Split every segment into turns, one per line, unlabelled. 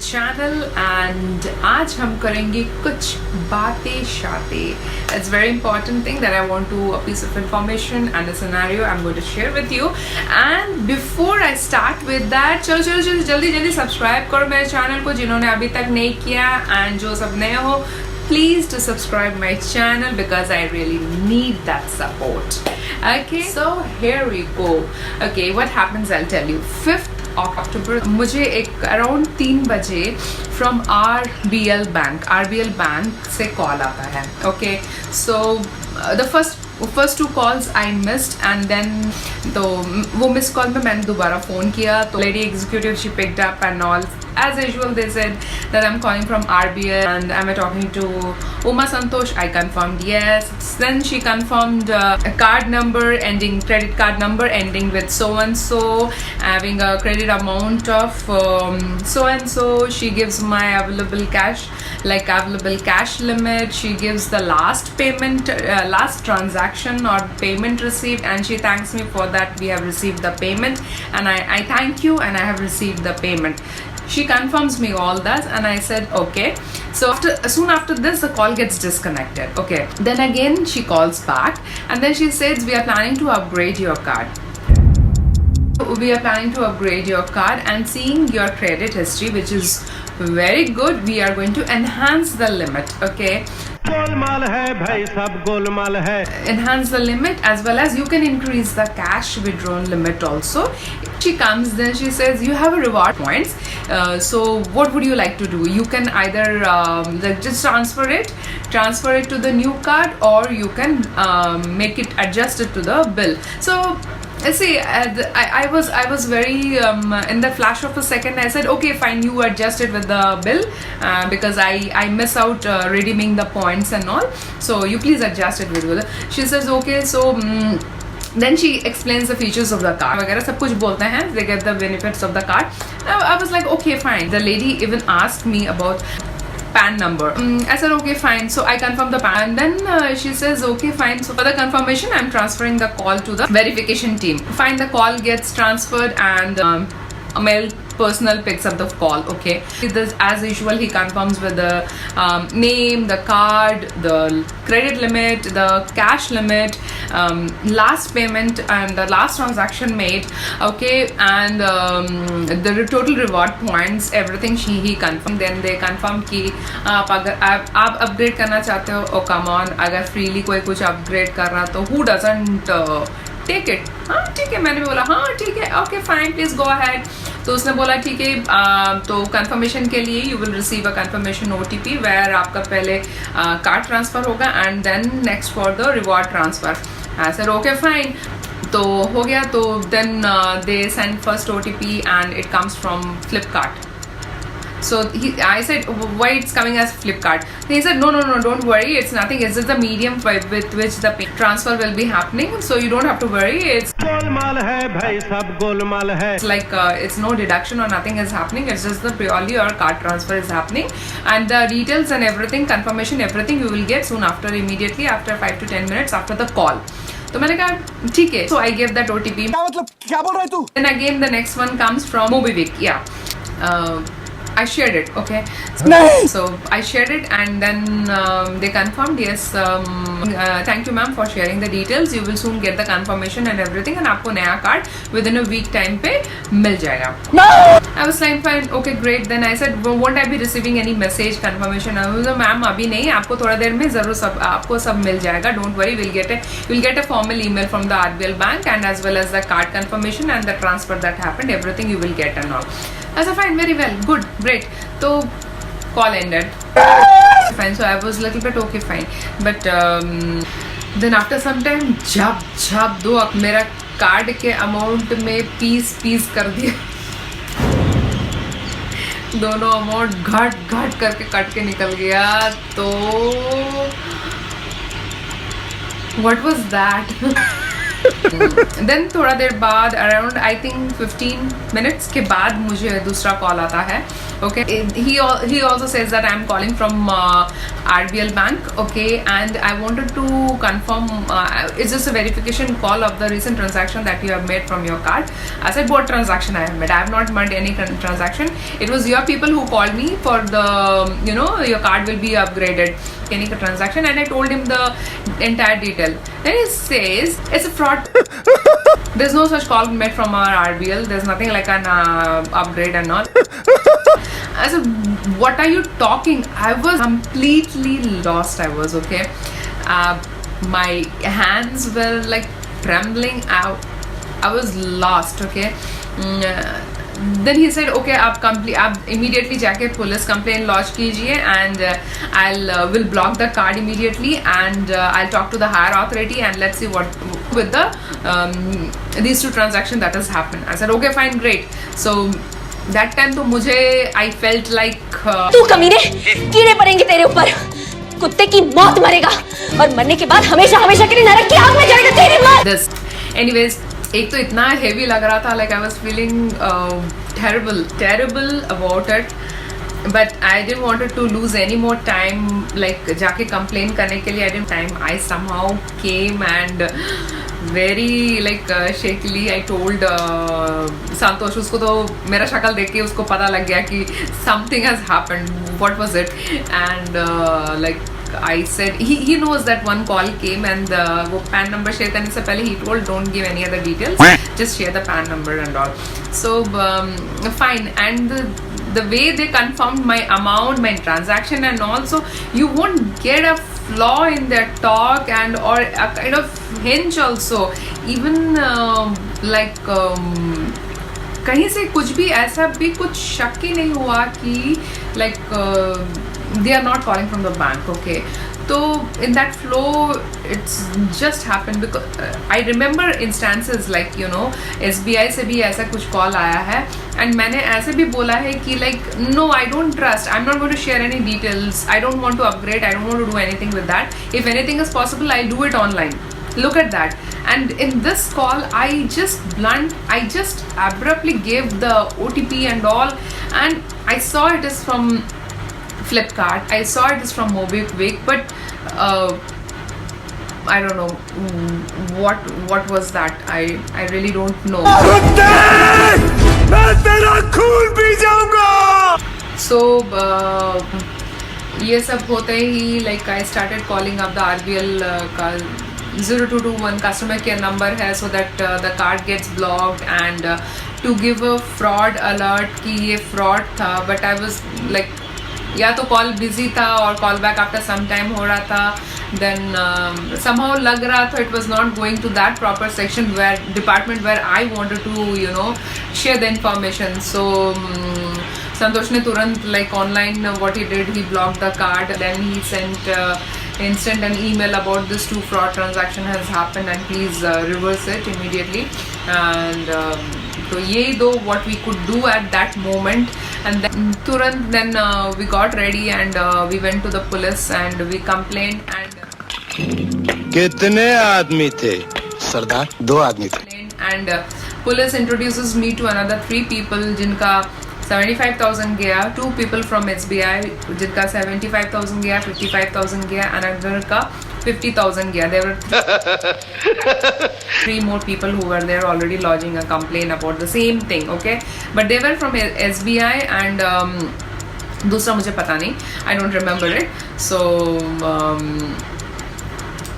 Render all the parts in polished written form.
channel and आज हम करेंगे कुछ बातें शातें. It's a very important thing that I want to, a piece of information and a scenario I'm going to share with you. And before I start with that, चलो जल्दी subscribe करो मेरे channel को जिन्होंने अभी तक नहीं किया, and जो सब नए हो please to subscribe my channel because I really need that support. Okay, so here we go. Okay, what happens I'll tell you. 5th October मुझे एक अराउंड 3 बजे फ्रॉम RBL बैंक से कॉल आता है. Okay, so the first 2 calls I missed and then तो वो miss call में मैंने दोबारा फ़ोन किया तो lady executive she picked up and all. As usual, they said that I'm calling from RBL and am I talking to Uma Santosh? I confirmed yes. Then she confirmed a credit card number ending with so and so, having a credit amount of so and so. She gives my available cash limit. She gives the last payment, last transaction or payment received, and she thanks me for that. We have received the payment, and I thank you, and I have received the payment. She confirms me all that and I said okay. So soon after this the call gets disconnected. Okay, then again she calls back and then she says we are planning to upgrade your card. We are planning to upgrade your card and seeing your credit history, which is very good, we are going to enhance the limit. Okay,
Golmaal है भाई, सब गोलमाल है.
Enhance the limit as well as you can increase the cash withdrawn limit also. She comes, then she says you have a reward points. So what would you like to do? You can either just transfer it to the new card, or you can make it adjusted to the bill. So see, I was very in the flash of a second I said okay fine, you adjust it with the bill because I miss out redeeming the points and all, so you please adjust it with bill. She says okay, so then she explains the features of the card वगैरह सब कुछ बोलते हैं, they get the benefits of the card. I was like okay fine. The lady even asked me about PAN number. I said okay fine, so I confirmed the PAN and then she says okay fine, so for the confirmation I'm transferring the call to the verification team. Fine, the call gets transferred and a male personnel picks up the call. Okay, this as usual he confirms with the name, the card, the credit limit, the cash limit, last payment and the last transaction made. Okay, and the total reward points, everything he confirmed. Then they confirm कि आप upgrade करना चाहते हो, oh come on, अगर freely कोई कुछ upgrade कर रहा तो who doesn't take it? हाँ ठीक है, मैंने बोला हाँ ठीक है, okay fine, please go ahead. तो उसने बोला ठीक है, तो कंफर्मेशन के लिए you will receive a confirmation OTP where आपका पहले कार्ड ट्रांसफर होगा and then next for the reward transfer. I said okay fine, तो हो गया. तो then they send first OTP and it comes from Flipkart. So I said why it's coming as Flipkart. He said no, don't worry, it's nothing, it's just the medium with which the transfer will be happening, so you don't have to worry. It's
Golmaal है भाई, सब गोलमाल है.
it's like it's no deduction or nothing is happening, it's just the purely your card transfer is happening and the details and everything, confirmation, everything you will get soon after, immediately after 5 to 10 minutes after the call. तो मैंने कहा ठीक है, so I gave that OTP.
क्या मतलब, क्या बोल रहा है तू?
Then again the next one comes from Mobivic. I shared it, okay. So I shared it and then they confirmed yes, thank you ma'am for sharing the details, you will soon get the confirmation and everything and आपको नया card within a week time पे मिल जाएगा. I was like fine, okay great. Then I said won't I be receiving any message confirmation? Ma'am अभी नहीं, आपको थोड़ा देर में जरूर आपको सब मिल जाएगा, don't worry, you'll get a formal email from the RBL bank and as well as the card confirmation and the transfer that happened, everything you will get and all. I said fine, very well, good, great. So call ended. Fine, so I was a little bit okay fine, but then after some time जब दो मेरा card के amount में piece कर दिया. दोनों amount घट करके कट के निकल गया. तो what was that? देन थोड़ा देर बाद अराउंड आई थिंक 15 मिनट्स के बाद मुझे दूसरा कॉल आता है. Okay, he also says that I am calling from RBL Bank. Okay, and I wanted to confirm. It's just a verification call of the recent transaction that you have made from your card. I said, what transaction I have made? I have not made any transaction. It was your people who called me for the, your card will be upgraded. Any transaction, and I told him the entire detail. Then he says it's a fraud. There's no such call made from our RBL. There's nothing like an upgrade and all. I said, what are you talking? I was completely lost. I was okay. My hands were like trembling. I was lost. Okay. Then he said, okay, आप immediately जाके police complaint lodge कीजिए, and I'll will block the card immediately, and I'll talk to the higher authority and let's see what with the these two transactions that has happened. I said, okay, fine, great. So that time तो मुझे I felt like
तू कमीने, कीड़े पड़ेंगे तेरे ऊपर, कुत्ते की मौत मरेगा और मरने के बाद हमेशा हमेशा के लिए नरक की आग में जाएगा तेरी मौत.
this. Anyways, एक तो इतना हेवी लग रहा था, like I was feeling terrible about it, but I didn't wanted to lose any more time, like जाके complain करने के लिए. I didn't time. I somehow came and very like shakily I told संतोष. उसको तो मेरा शक्ल देख के उसको पता लग गया कि something has happened. What was it? And like I said, he knows that one call came, and वो PAN number share करने से पहले he told don't give any other details, just share the PAN number and all. So fine, and the way they confirmed my amount, my transaction and all, so you won't get a flaw in their talk and or a kind of hinge also. Even like कहीं से कुछ भी ऐसा भी कुछ शक ही नहीं हुआ कि like they are not calling from the bank. Okay, so in that flow it's just happened because I remember instances like SBI से भी ऐसा कुछ कॉल आया है, and मैंने ऐसे भी बोला है कि like no, I don't trust, I'm not going to share any details, I don't want to upgrade, I don't want to do anything with that. If anything is possible, I'll do it online. Look at that. And in this call I just abruptly gave the OTP and all, and I saw it is from Flipkart, I saw it is from MobiKwik, but I don't know what was that. I really don't know.
मैं तेरा खून P जाऊंगा.
So ये सब होते ही like I started calling up the RBL का 0221 customer care number है, so that the card gets blocked, and to give a fraud alert कि ये fraud था. But I was like, या तो कॉल बिजी था और call back after some time हो रहा था, देन somehow लग रहा था it was not going to that proper section where department where I wanted to share the information. So संतोष ने तुरंत like online what he did, he blocked the card, then he sent instant an email about this 2 fraud transaction has happened and please reverse it immediately. And so ये दो what we could do at that moment. And then तुरंत then we got ready and we went to the police and we complained. And
कितने आदमी थे सरदार? 2 आदमी थे.
And police introduces me to another 3 people जिनका 75,000 गया, 2 people from SBI जिनका 75,000 गया, 55,000 गया, another का 50,000 गया. There were 3 more people who were there already lodging a complaint about the same thing. Okay, but they were from SBI and दूसरा मुझे पता नहीं, I don't remember it.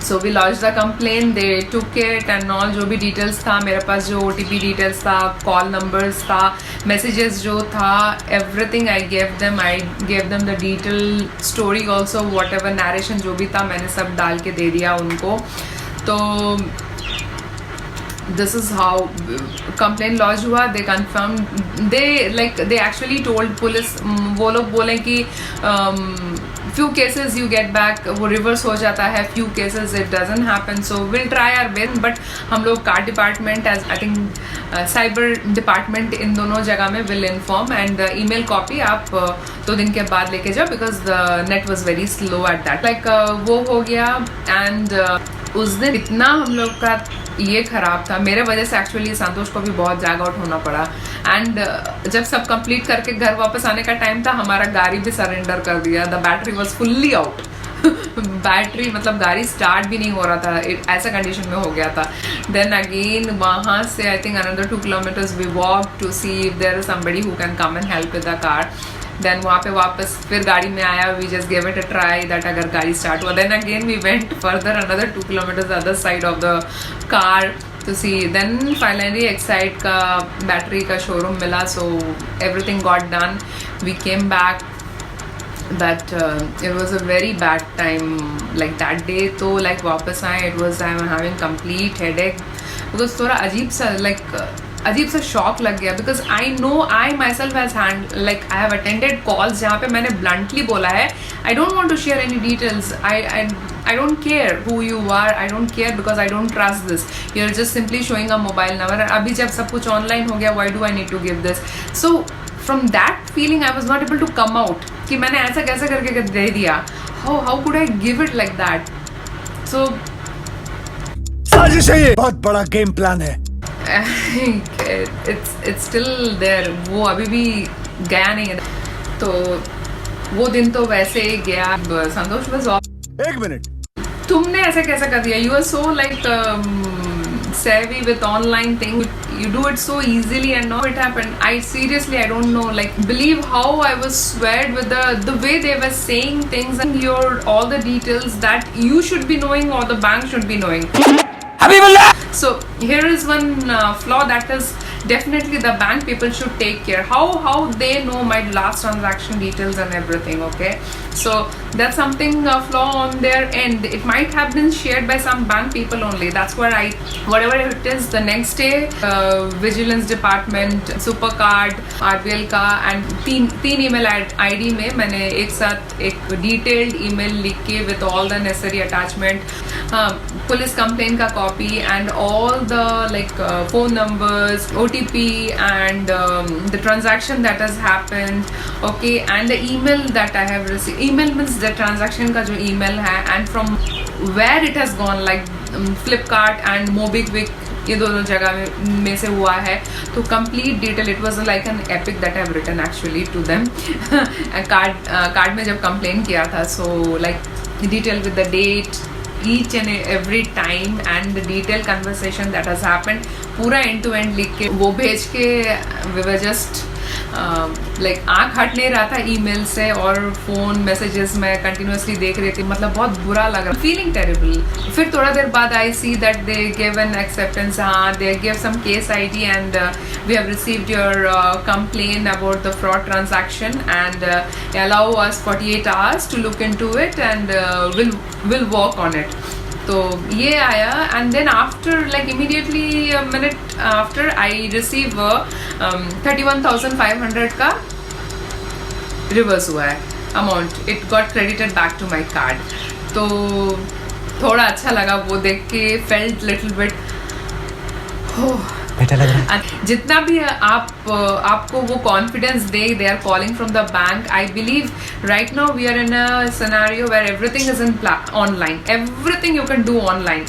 So we lodged the complaint, they took it and all. जो भी details था मेरे पास, जो OTP details था, call numbers था, messages जो था, everything I gave them. I gave them the detailed story also, whatever narration जो भी था मैंने सब डाल के दे दिया उनको. तो this is how complaint lodge हुआ. They confirmed, they actually told police, वो लोग बोले कि few cases you get back, वो reverse हो जाता है, few cases it doesn't happen, so we'll try our best. But हम लोग card department as I think cyber department इन दोनों जगह में will inform, and the email copy आप 2 दिन के बाद लेके जाओ because the net was very slow at that. Like वो हो गया. And उस दिन इतना हम लोग का ये खराब था मेरे वजह से। एक्चुअली संतोष को भी बहुत जैग आउट होना पड़ा। एंड जब सब कंप्लीट करके घर वापस आने का टाइम था, हमारा गाड़ी भी सरेंडर कर दिया। The battery was fully out. Battery मतलब गाड़ी स्टार्ट भी नहीं हो रहा था, ऐसा कंडीशन में हो गया था। देन अगेन वहाँ से I think another 2 kilometers we walk to see if there is somebody who can come and help with the car. Then वहाँ पे वापस फिर गाड़ी में आया, we just give it a try that अगर गाड़ी स्टार्ट हुआ। Then again we went further another 2 kilometers other side of the car to see. Then finally Excite का बैटरी का शोरूम मिला, so everything got done. We came back. That it was a very bad time. Like that day तो like वापस आए, it was I'm having complete headache because थोड़ा अजीब सा like अजीब सा शॉक लग गया। Because I know I myself has had like I have attended calls जहाँ पे मैंने ब्लंटली बोला है I don't want to share any details, I don't care who you are, I don't care because I don't trust this. You're just simply showing a mobile number. अभी जब सब कुछ online हो गया, why do I need to give this? So from that feeling I was not able to come out कि मैंने ऐसा कैसे करके दे दिया. How could I give it like that? So
साजिश है ये, बहुत बड़ा गेम प्लान है.
it's still there. वो अभी भी गया नहीं है. तो वो दिन तो वैसे ही गया. संतोष was off.
एक मिनट,
तुमने ऐसा कैसा कर दिया? You are so like savvy with online thing. You do it so easily and now it happened. I seriously I don't know. Like believe how I was swayed with the way they were saying things and your all the details that you should be knowing or the bank should be knowing. So here is one flaw that is definitely the bank people should take care. How they know my last transaction details and everything. Okay, so that's something flaw on their end. It might have been shared by some bank people only. That's where whatever it is, the next day vigilance department, supercard, RBL का and तीन email ID में मैंने एक साथ एक detailed email लिख के with all the necessary attachment, police complaint का copy and all the like phone numbers, OTP and the transaction that has happened, okay, and the email that I have received. Email means the transaction का जो email है and from where it has gone, like Flipkart and MobiKwik, ये दोनों जगह में से हुआ है. तो complete detail, it was like an epic that I have written actually to them. Card में जब complain किया था, so like detail with the date, each and every time and the detailed conversation that has happened, पूरा end to end लिख के वो भेज के we were just like आँख हट नहीं रहा था ईमेल से और फोन मैसेजेस में कंटिन्यूसली देख रही थी. मतलब बहुत बुरा लग रहा, फीलिंग टेरिबल. फिर थोड़ा देर बाद I see that they give an acceptance. हाँ, they give some case ID and we have received your complain about the fraud transaction and allow us 48 hours to look into it and we'll work on it. तो ये आया and then after like immediately a minute after I receive 31,500 का reverse हुआ है amount. It got credited back to my card. तो थोड़ा अच्छा लगा वो देख के. फेल्ट लिटिल बिट
बेटा लग रहा है.
जितना भी आपको वो confidence they are calling from the bank. I believe right now we are in a scenario where everything is in online. Everything you can do online.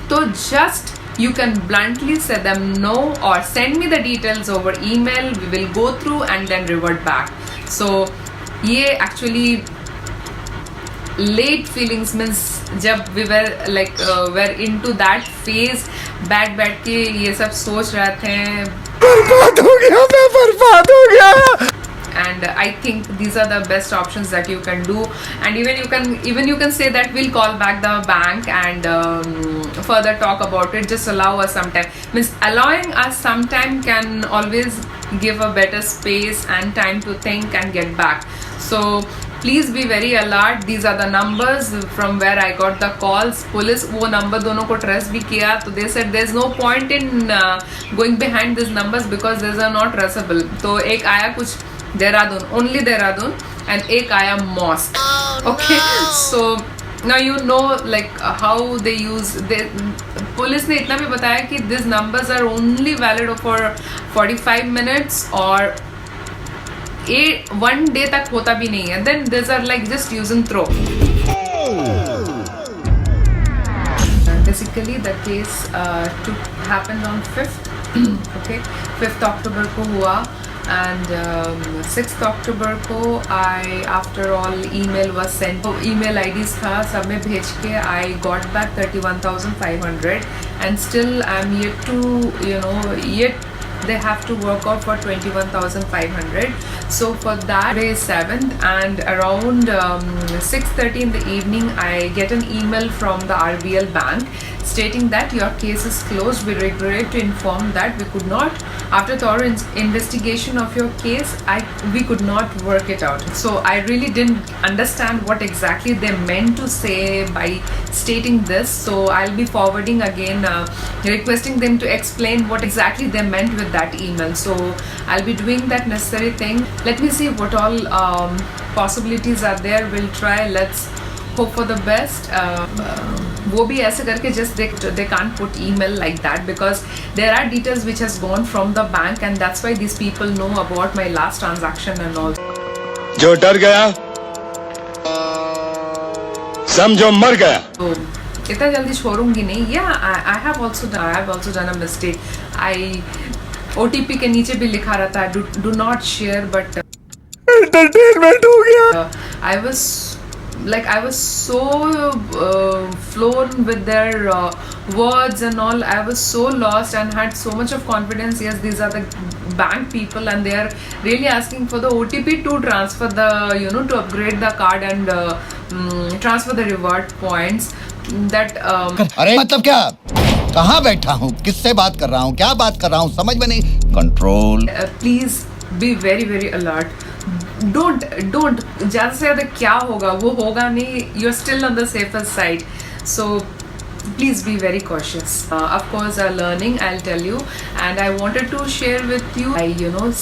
तो just you can bluntly say them no or send me the details over email. We will go through and then revert back. So ये actually late feelings means जब we were like were into that phase, बैठ के ये सब सोच रहे थे.
बर्बाद हो गया, मैं बर्बाद हो गया.
And I think these are the best options that you can do. And even you can say that we'll call back the bank and further talk about it. Just allow us some time. Means allowing us some time can always give a better space and time to think and get back. So please be very alert. These are the numbers from where I got the calls. Police वो number दोनों को trace भी किया. तो they said there's no point in going behind these numbers because these are not traceable. तो एक आया कुछ देहरादून, ओनली देहरादून, एंड एक आया mosque. Okay, so now you know like how they use. Police ने इतना भी बताया कि these numbers are only valid for 45 minutes और 1 day तक होता भी नहीं है. Then these are like just use and throw. जैसे basically the case happened on 5th okay 5th October को हुआ and 6th October को I after all email was sent तो email IDs था सब में भेज के I got back 31,500 and still I'm yet to yet they have to work out for 21,500. So for that day is 7th and around 6:30 in the evening I get an email from the RBL bank stating that your case is closed. We regret to inform that we could not, after thorough investigation of your case, we could not work it out. So I really didn't understand what exactly they meant to say by stating this. So I'll be forwarding again, requesting them to explain what exactly they meant with that email. So I'll be doing that necessary thing. Let me see what all possibilities are there. We'll try. Let's hope for the best. वो भी ऐसे करके just they can't put email like that because there are details which has gone from the bank and that's why these people know about my last transaction and all.
जो डर गया समझो मर गया.
So इतना जल्दी छोड़ूंगी नहीं. Yeah, I have also done a mistake. OTP के नीचे भी लिखा रहता है do not share but
entertainment हो गया.
I was so flown with their words and all. I was so lost and had so much of confidence. Yes, these are the bank people and they are really asking for the OTP to transfer the to upgrade the card and transfer the reward points. That
अरे मतलब क्या, कहाँ बैठा हूँ, किससे बात कर रहा हूँ, क्या बात कर रहा हूँ, समझ में नहीं. Control.
please be very very alert. Don't ज़्यादा से ज़्यादा क्या होगा वो होगा नहीं. You're still on the safer side. So please be very cautious. Of course, learning, I'll tell you, and I wanted to share with you.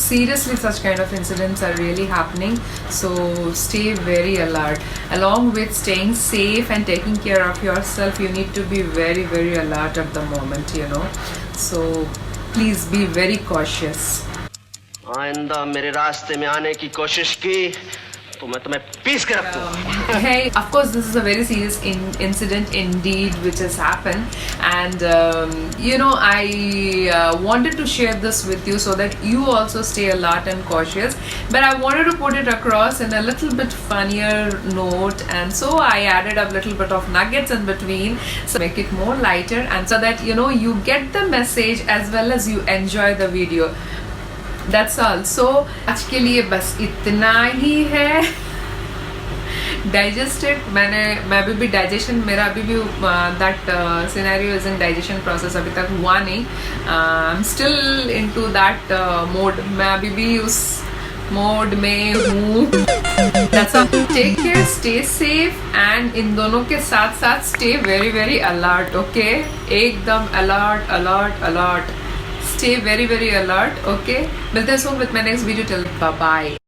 Seriously, such kind of incidents are really happening. So stay very alert. Along with staying safe and taking care of yourself, you need to be very very alert at the moment. So please be very cautious.
आइंदा मेरे रास्ते में आने की कोशिश की तो मैं तुम्हें पीस के रख दूँ.
Hey, of course, this is a very serious incident indeed which has happened, and I wanted to share this with you so that you also stay alert and cautious. But I wanted to put it across in a little bit funnier note, and so I added a little bit of nuggets in between, so make it more lighter, and so that you get the message as well as you enjoy the video. That's all. So आज के लिए बस इतना ही है. Digested मैं अभी भी digestion मेरा अभी भी that scenario is in digestion process. अभी तक हुआ नहीं. I'm still into that mode. मैं अभी भी उस mode में हूँ. That's all. Take care, stay safe, and इन दोनों के साथ साथ stay very very alert. Okay? एकदम alert. Stay very very alert. Okay, मिलते हैं soon with my next video. Till bye bye.